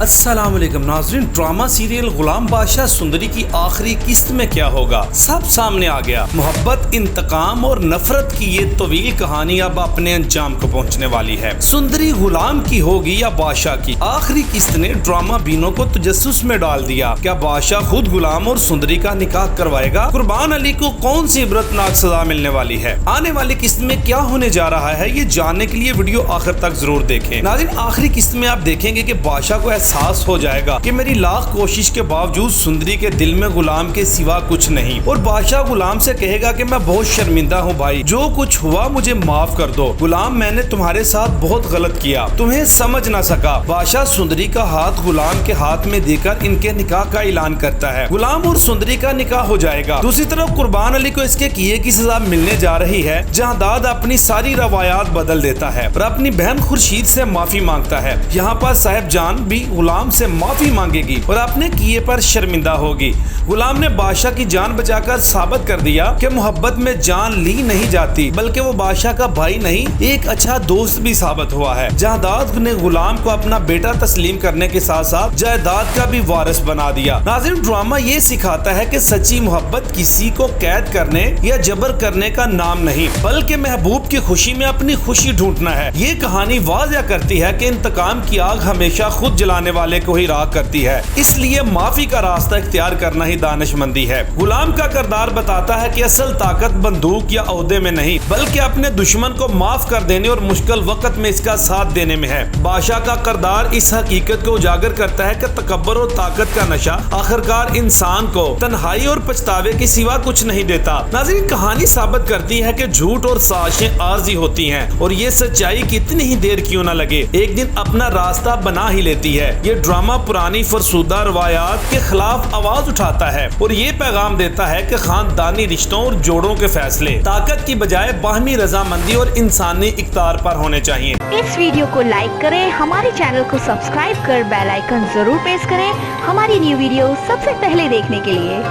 अस्सलाम वालेकुम नाज़रीन, ड्रामा सीरियल गुलाम बादशाह सुंदरी की आखिरी किस्त में क्या होगा सब सामने आ गया। मोहब्बत, इंतकाम और नफरत की ये तवील कहानी अब अपने अंजाम को पहुंचने वाली है। सुंदरी गुलाम की होगी या बादशाह की? आखिरी किस्त ने ड्रामा बीनों को तजस्सुस में डाल दिया। क्या बादशाह खुद गुलाम और सुंदरी का निकाह करवाएगा? कुर्बान अली को कौन सी इबरतनाक सजा मिलने वाली है? आने वाली किस्त में क्या होने जा रहा है, ये जानने के लिए वीडियो आखिर तक जरूर देखें। नाज़रीन, आखिरी किस्त में आप देखेंगे कि बादशाह को एहसास हो जाएगा कि मेरी लाख कोशिश के बावजूद सुंदरी के दिल में गुलाम के सिवा कुछ नहीं, और बादशाह गुलाम से कहेगा कि मैं बहुत शर्मिंदा हूँ भाई, जो कुछ हुआ मुझे माफ कर दो। गुलाम, मैंने तुम्हारे साथ बहुत गलत किया, तुम्हें समझ ना सका। बादशाह सुंदरी का हाथ गुलाम के हाथ में देकर इनके निकाह का ऐलान करता है। गुलाम और सुंदरी का निकाह हो जाएगा। दूसरी तरफ कुर्बान अली को इसके किए की सजा मिलने जा रही है। जहादाद अपनी सारी रवायात बदल देता है और अपनी बहन खुर्शीद से माफी मांगता है। यहाँ पर साहिब जान भी गुलाम से माफी मांगेगी और अपने किए पर शर्मिंदा होगी। गुलाम ने बादशाह की जान बचाकर साबित कर दिया कि मोहब्बत में जान ली नहीं जाती, बल्कि वो बादशाह का भाई नहीं, एक अच्छा दोस्त भी साबित हुआ है। जहादाद ने गुलाम को अपना बेटा तस्लीम करने के साथ साथ जायदाद का भी वारिस बना दिया। नाज़रीन, ड्रामा ये सिखाता है कि सच्ची मोहब्बत किसी को कैद करने या जबर करने का नाम नहीं, बल्कि महबूब की खुशी में अपनी खुशी ढूंढना है। ये कहानी वाज़ह करती है कि इंतकाम की आग हमेशा खुद जलाने वाले को ही राख करती है, इसलिए माफी का रास्ता इख्तियार करना ही दानिशमंदी है। गुलाम का किरदार बताता है कि असल ताकत बंदूक या ओहदे में नहीं, बल्कि अपने दुश्मन को माफ कर देने और मुश्किल वक्त में इसका साथ देने में है। बादशाह का किरदार इस हकीकत को उजागर करता है कि तकब्बुर और ताकत का नशा आखिरकार इंसान को तन्हाई और पछतावे के सिवा कुछ नहीं देता। नाज़रीन, कहानी साबित करती है कि झूठ और साजिशें आर्जी होती हैं, और ये सच्चाई कितनी ही देर क्यों न लगे एक दिन अपना रास्ता बना ही लेती है। ये ड्रामा पुरानी फरसूदा रवायात के खिलाफ आवाज उठाता है और ये पैगाम देता है कि खानदानी रिश्तों और जोड़ों के फैसले ताकत की बजाय बाहमी रजामंदी और इंसानी इक़्तिदार पर होने चाहिए। इस वीडियो को लाइक करें, हमारे चैनल को सब्सक्राइब कर बेल आइकन जरूर प्रेस करें हमारी न्यू वीडियो सबसे पहले देखने के लिए।